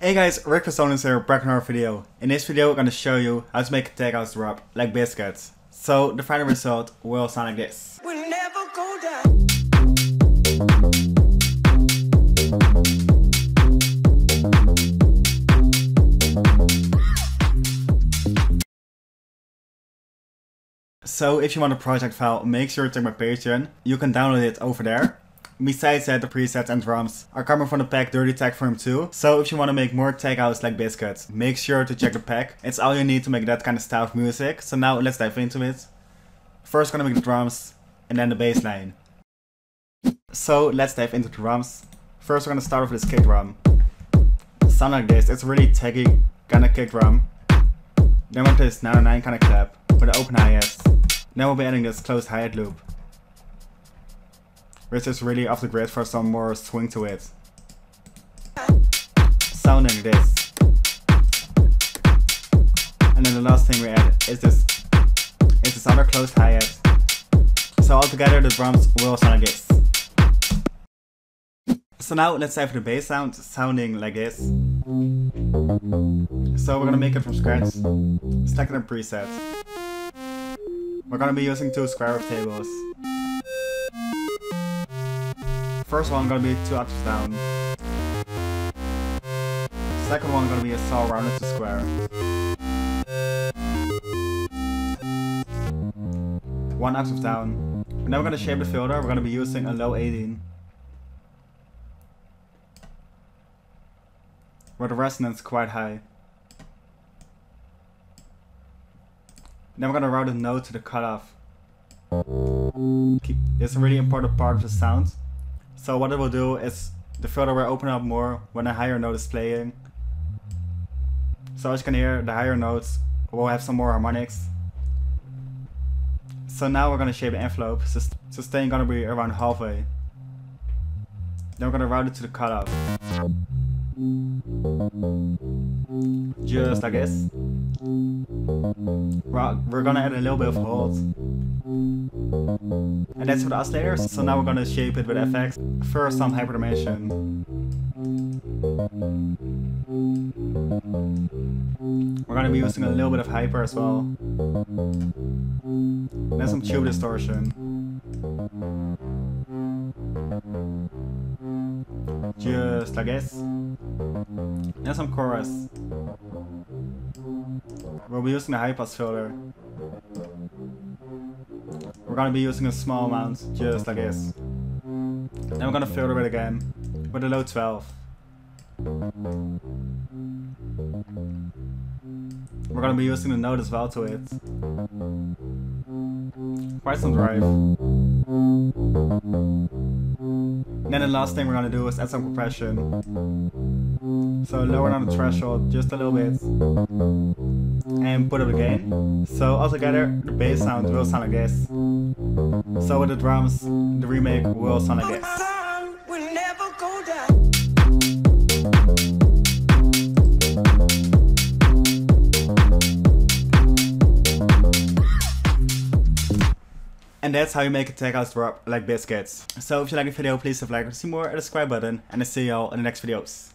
Hey guys, Rick from Sundown here, back in our video. In this video I'm going to show you how to make a Tech House Drop Like Biscits. So the final result will sound like this. We'll never go down. So if you want a project file, make sure to check my Patreon. You can download it over there. Besides that, the presets and drums are coming from the pack Dirty Tech Firm 2. So if you want to make more Tech House Like Biscits, make sure to check the pack. It's all you need to make that kind of style of music. So now let's dive into it. First we're gonna make the drums and then the bass line. So let's dive into the drums. First we're gonna start off with this kick drum. Sound like this. It's a really techy kind of kick drum. Then we'll play this 909 kind of clap with an open hi-hat. Then we'll be adding this closed hi-hat loop, which is really off the grid for some more swing to it. Sounding like this. And then the last thing we add is this other closed hi-hat. So altogether the drums will sound like this. So now let's have the bass sound sounding like this. So we're gonna make it from scratch, stack it in presets. We're gonna be using two square wave tables. First one gonna be 2 octaves down. Second one gonna be a saw rounded to square. One octave down. And then we're gonna shape the filter. We're gonna be using a low 18. Where the resonance is quite high. Then we're gonna route the note to the cutoff. This is a really important part of the sound. So what it will do is the filter will open up more when a higher note is playing. So as you can hear, the higher notes will have some more harmonics. So now we're gonna shape the envelope. Sustain gonna be around halfway. Then we're gonna route it to the cutoff. Just like this. We're gonna add a little bit of hold. And that's for the oscillators. So now we're gonna shape it with FX. First some hyperdimension. We're gonna be using a little bit of hyper as well. Then some tube distortion. Just like this. And some chorus. We'll be using the high pass filter. We're gonna be using a small amount, just like this. Then we're gonna filter it again with a low 12. We're gonna be using the note as well to it. Quite some drive. Then the last thing we're gonna do is add some compression. So lower down the threshold just a little bit. And put up the gain. So altogether the bass sound will sound like this. So with the drums, the remake will sound like this. We'll never go down. And that's how you make a Tech House Drop Like Biscits. So if you like the video, please leave a like, see more, and the subscribe button, and I'll see y'all in the next videos.